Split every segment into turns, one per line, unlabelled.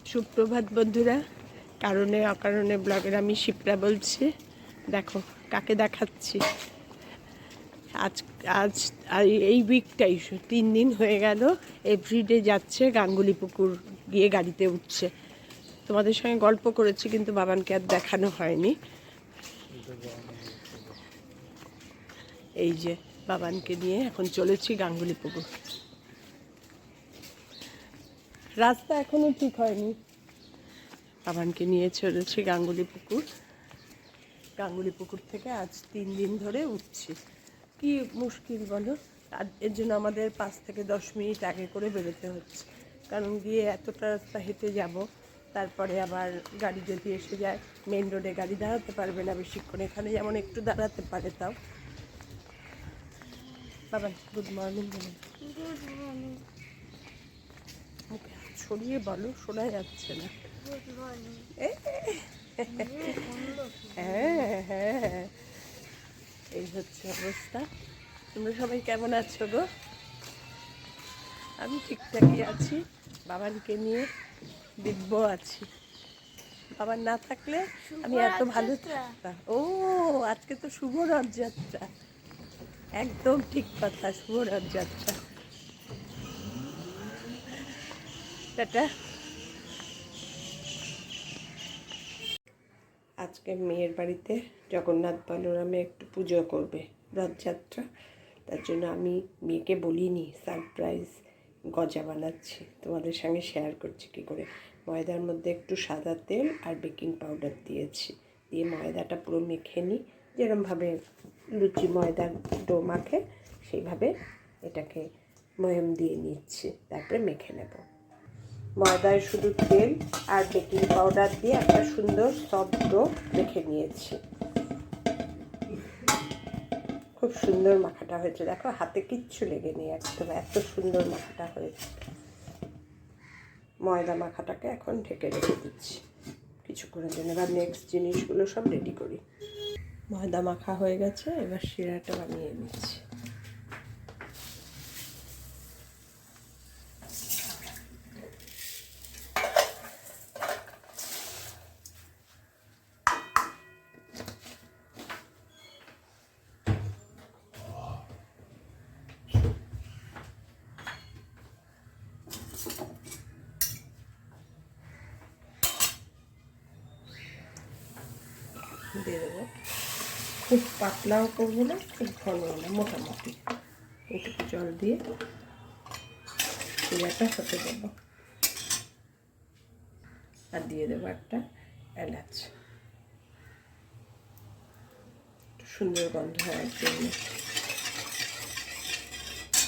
সুপ্রভাত বন্ধুরা, কারণে অকারণে ব্লগের আমি শিপ্রা বলছি। দেখো কাকে দেখাচ্ছি। আজ আজ এই উইকটাই 3 দিন হয়ে গেল এভরিডে যাচ্ছে গাঙ্গুলি পুকুর গিয়ে গাড়িতে উঠছে। তোমাদের সঙ্গে গল্প করেছি কিন্তু বাবানকে আর দেখানো হয়নি। এই যে বাবানকে নিয়ে এখন চলেছি গাঙ্গুলি পুকুর। রাস্তা এখনো ঠিক হয়নি। বাবানকে নিয়ে চলেছি গাঙ্গুলি পুকুর। গাঙ্গুলি পুকুর থেকে আজ 3 দিন ধরে উঠছি। কি মুশকিল বলো, এর জন্য আমাদের 5 থেকে 10 মিনিট আগে করে বেরোতে হচ্ছে, কারণ গিয়ে এতটা রাস্তা হেঁটে যাব, তারপরে আবার গাড়ি যদি এসে যায় মেন রোডে গাড়ি দাঁড়াতে পারবে না বেশিক্ষণ, এখানে যেমন একটু দাঁড়াতে পারে। তাও বাবা গুড মর্নিং বলুন।
Good morning.
মুখে হাত সরিয়ে বলো, শোনা যাচ্ছে না।
Good morning.
হ্যাঁ হ্যাঁ, এই হচ্ছে অবস্থা। তোমরা সবাই কেমন আছো গো? আমি ঠিকঠাকই আছি, বাবানকে নিয়ে দিব্য আছি। বাবার না থাকলে আমি এত ভালো থাকতাম। ও আজকে তো শুভ রথযাত্রা, একদম ঠিক কথা, শুভ রথযাত্রা। টাটা। আজকে মেয়ের বাড়িতে জগন্নাথ বলরামে একটু পুজো করবে, রথযাত্রা। তার জন্য আমি মেয়েকে বলিনি, সারপ্রাইজ গজা বানাচ্ছি, তোমাদের সঙ্গে শেয়ার করছি কী করে। ময়দার মধ্যে একটু সাদা তেল আর বেকিং পাউডার দিয়েছি, দিয়ে ময়দাটা পুরো মেখে নিই, যেরমভাবে লুচি ময়দার ডো মাখে সেইভাবে এটাকে ময়ম দিয়ে নিচ্ছি, তারপরে মেখে নেব। ময়দায় শুধু তেল আর বেকিং পাউডার দিয়ে একটা সুন্দর সফট ডো মেখে নিয়েছি। খুব সুন্দর মাখাটা হয়েছে, দেখো হাতে কিচ্ছু লেগে নেই, একদম এত সুন্দর মাখাটা হয়েছে। ময়দা মাখাটাকে এখন ঢেকে রেখে দিচ্ছি কিছুক্ষণের জন্য, এবার নেক্সট জিনিসগুলো সব রেডি করি। ময়দা মাখা হয়ে গেছে, এবার শিরাটা বানিয়ে নিচ্ছি। দিয়ে দেবো, খুব পাতলাও করবো না, খুব ঘনও না, মোটামুটি একটু জল দিয়ে শিরাটা হতে দেবো। আর দিয়ে দেবো একটা এলাচ, সুন্দর গন্ধ হওয়ার জন্য।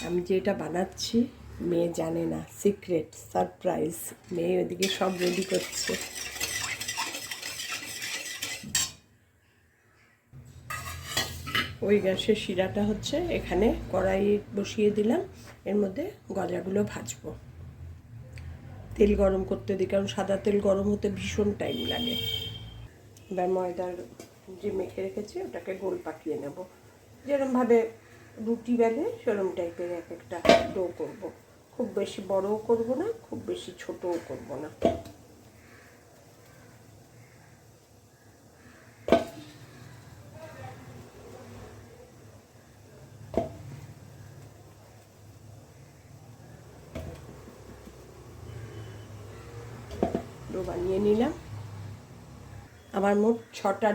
আমি যেটা বানাচ্ছি মেয়ে জানে না, সিক্রেট সারপ্রাইজ। মেয়ে ওদিকে সব রেডি করছে। ওই গ্যাসের শিরাটা হচ্ছে, এখানে কড়াই বসিয়ে দিলাম, এর মধ্যে গজাগুলো ভাজবো। তেল গরম করতে দিই, কারণ সাদা তেল গরম হতে ভীষণ টাইম লাগে। এবার ময়দার যে মেখে রেখেছি ওটাকে গোল পাকিয়ে নেব, যেরমভাবে রুটি বেলে সেরম টাইপের এক একটা ডো করব। খুব বেশি বড়ও করব না, খুব বেশি ছোটও করব না। ডো বানিয়ে নিলাম। আমার মোট 7টা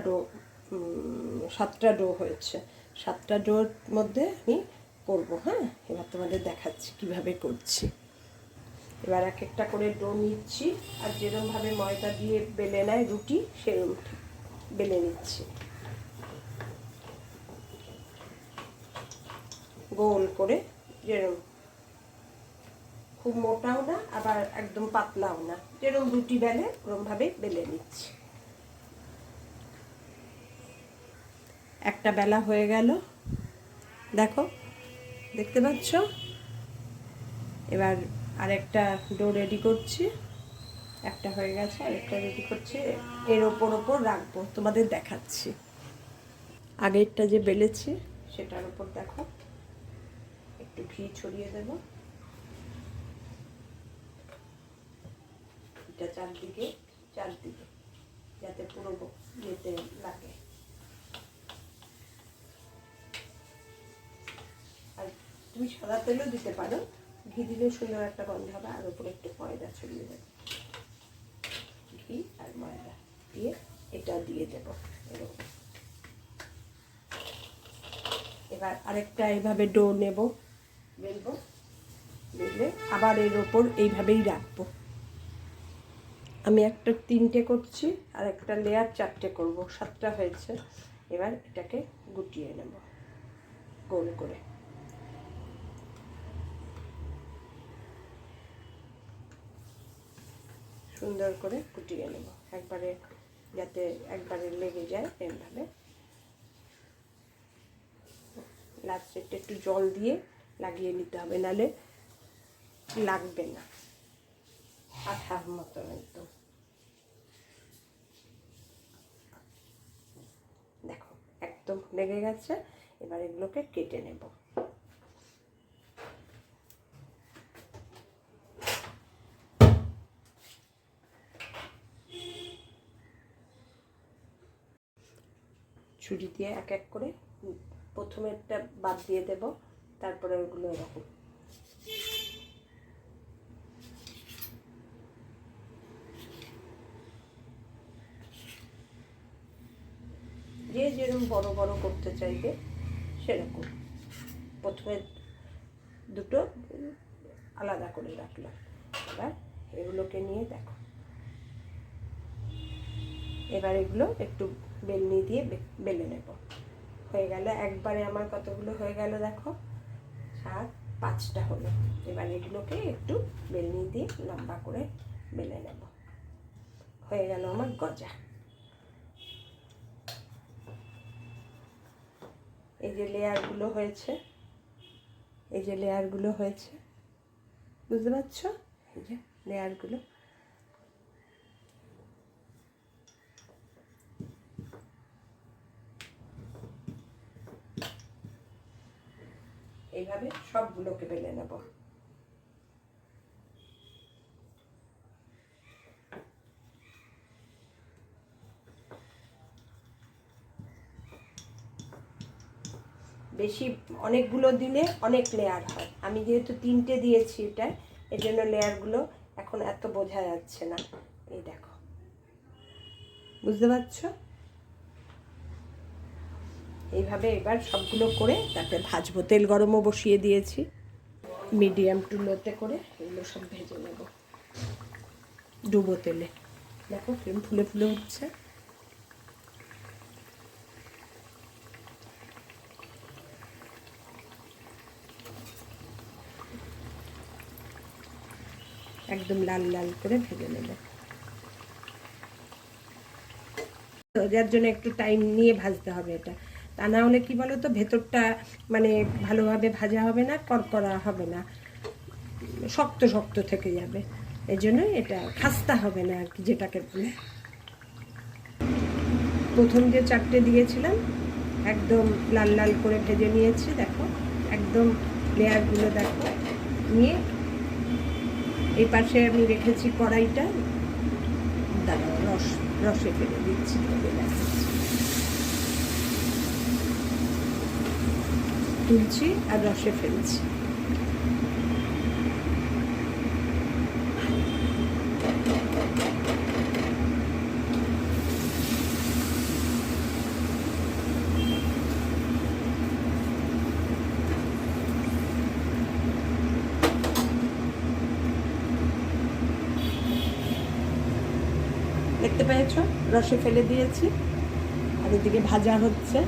ডো হয়েছে। 7টা ডোর মধ্যে আমি করব। হ্যাঁ, এবার তোমাদের দেখাচ্ছি কিভাবে করছি। এবার এক একটা করে ডো নিচ্ছি, আর যেরমভাবে ময়দা দিয়ে বেলে নেয় রুটি সেরম বেলে নিচ্ছি, গোল করে। যেরম খুব মোটাও না, আবার একদম পাতলাও না, যেরম রুটি বেলে ওরমভাবে বেলে নিচ্ছি। একটা বেলা হয়ে গেল, দেখো, দেখতে পাচ্ছ। এবার আরেকটা ডো রেডি করছি, একটা হয়ে গেছে, আরেকটা রেডি করছি, এর ওপর রাখবো, তোমাদের দেখাচ্ছি। আগেরটা যে বেলেছি সেটার ওপর দেখো একটু ঘি ছড়িয়ে দেব, পিঠটা চারদিকে যাতে পুরো ইয়েতে লাগে। আর তুমি সাদা তেলও দিতে পারো, ঘি দিলে সুন্দর একটা গন্ধ হবে। আর উপরে একটু ময়দা ছড়িয়ে দেবে, ঘি আর ময়দা দিয়ে এটা দিয়ে দেবো এরকম। এবার আরেকটা এইভাবে ডো নেব, বেলবো, বেলে আবার এর ওপর এইভাবেই রাখবো। আমি একটা 3টে করছি, আর একটা লেয়ার 4টে করব, 7টা হয়েছে। এবার এটাকে গুটিয়ে নেব গোল করে। সুন্দর করে গুটিয়ে নেব, একবারে যাতে একবারে লেগে যায় এইভাবে। লাস্টে একটু জল দিয়ে লাগিয়ে নিতে হবে, নাহলে লাগবে না, আঠার মতো একদম। দেখো একদম লেগে গেছে। এবার এগুলোকে কেটে নেব। ছুরি দিয়ে এক এক করে প্রথমেরটা বাদ দিয়ে দেব, তারপরে ওগুলো এরকম। যে যেরকম বড় বড় করতে চাইবে সেরকম। প্রথমে দুটো আলাদা করে রাখলাম। এবার এগুলোকে নিয়ে দেখো, এবার এগুলো একটু বেলনি দিয়ে বেলে নেব। হয়ে গেল একবারে আমার কতগুলো হয়ে গেল দেখো, 5টা হলো। এবার এগুলোকে একটু বেলনি দিয়ে লম্বা করে বেলে নেব। হয়ে গেল আমার গজা। এই যে লেয়ারগুলো হয়েছে, বুঝতে পারছো? এই যে লেয়ারগুলো, এইভাবে সবগুলোকে বেলে নেব। বেশি অনেকগুলো দিলে অনেক লেয়ার হয়। আমি যেহেতু 3টে দিয়েছি এটা, এর জন্য লেয়ারগুলো এখন এত বোঝা যাচ্ছে না। এই দেখো, বুঝতে পারছো? এইভাবে এবার সবগুলো করে তাতে ভাজবো। তেল গরমও বসিয়ে দিয়েছি, মিডিয়াম টু লোতে করে এগুলো সব ভেজে নেব ডুবো তেলে। দেখো কিরম ফুলে ফুলে উঠছে। একদম লাল লাল করে ভেজে নেব। যার জন্য একটু টাইম নিয়ে ভাজতে হবে এটা, তা না হলে কি বলো তো, ভেতরটা মানে ভালোভাবে ভাজা হবে না, কড়কড়া হবে না, শক্ত শক্ত থেকে যাবে। এই জন্য এটা খাস্তা হবে না আর কি, যেটাকে বলে। প্রথম যে 4টে দিয়েছিলাম একদম লাল লাল করে ভেজে নিয়েছি। দেখো একদম লেয়ারগুলো দেখো নিয়ে, এই পাশে আমি রেখেছি কড়াইটা, দাঁড়াও রসে ফেলে দিচ্ছি। তুলছি আর রসে ফেলছি। দেখতে পেয়েছো, রসে ফেলে দিয়েছি, আর এদিকে ভাজা হচ্ছে।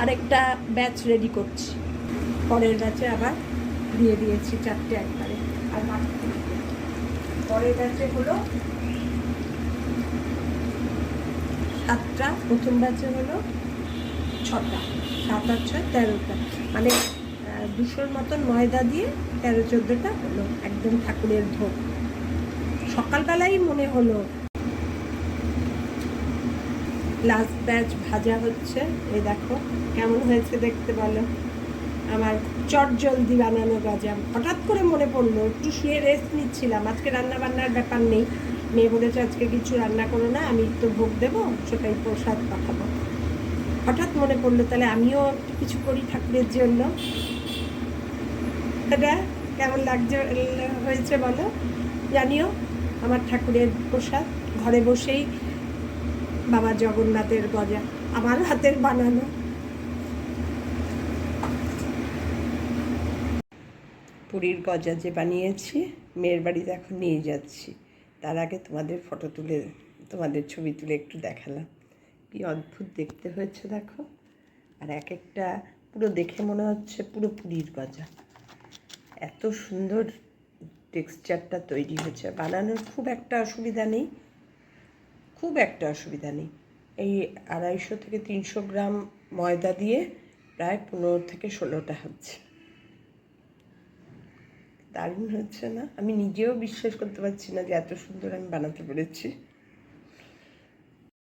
আরেকটা ব্যাচ রেডি করছি, পরের ব্যাচে আবার দিয়ে দিয়েছি 4টে একবারে। আর পরের ব্যাচে হলো 7টা, প্রথম ব্যাচে হলো 6টা, 7 আর 6 13টা, মানে 200-র মতন ময়দা দিয়ে 13-14টা হলো। একদম ঠাকুরের ভোগ, সকালবেলাই মনে হলো। লাস্ট ব্যাচ ভাজা হচ্ছে, এই দেখো কেমন হয়েছে দেখতে বলো। আমার চটজলদি বানানো গজা, হঠাৎ করে মনে পড়লো, একটু শুয়ে রেস্ট নিচ্ছিলাম, আজকে রান্না বান্নার ব্যাপার নেই, মেয়ে বলেছে আজকে কিছু রান্না করো না, আমি তো ভোগ দেবো, সেটাই প্রসাদ পাঠাবো। হঠাৎ মনে পড়লো তাহলে আমিও একটু কিছু করি ঠাকুরের জন্য। এটা কেমন লাগছে হয়েছে বলো, জানিও। আমার ঠাকুরের প্রসাদ ঘরে বসেই বাবা জগন্নাথের গজা, আমার হাতের বানানো। পুরীর গজা যে বানিয়েছি, মেয়ের বাড়িতে এখন নিয়ে যাচ্ছি, তার আগে তোমাদের ফটো তুলে, তোমাদের ছবি তুলে একটু দেখালাম। কি অদ্ভুত দেখতে হয়েছে দেখো, আর এক একটা পুরো দেখে মনে হচ্ছে পুরো পুরীর গজা। এত সুন্দর টেক্সচারটা তৈরি হয়েছে, বানানোর খুব একটা অসুবিধা নেই, খুব একটা অসুবিধা নেই। এই 250 থেকে 300 গ্রাম ময়দা দিয়ে প্রায় 15 থেকে 16টা হচ্ছে। দারুণ হচ্ছে না? আমি নিজেও বিশ্বাস করতে পারছি না যে এত সুন্দর আমি বানাতে পেরেছি।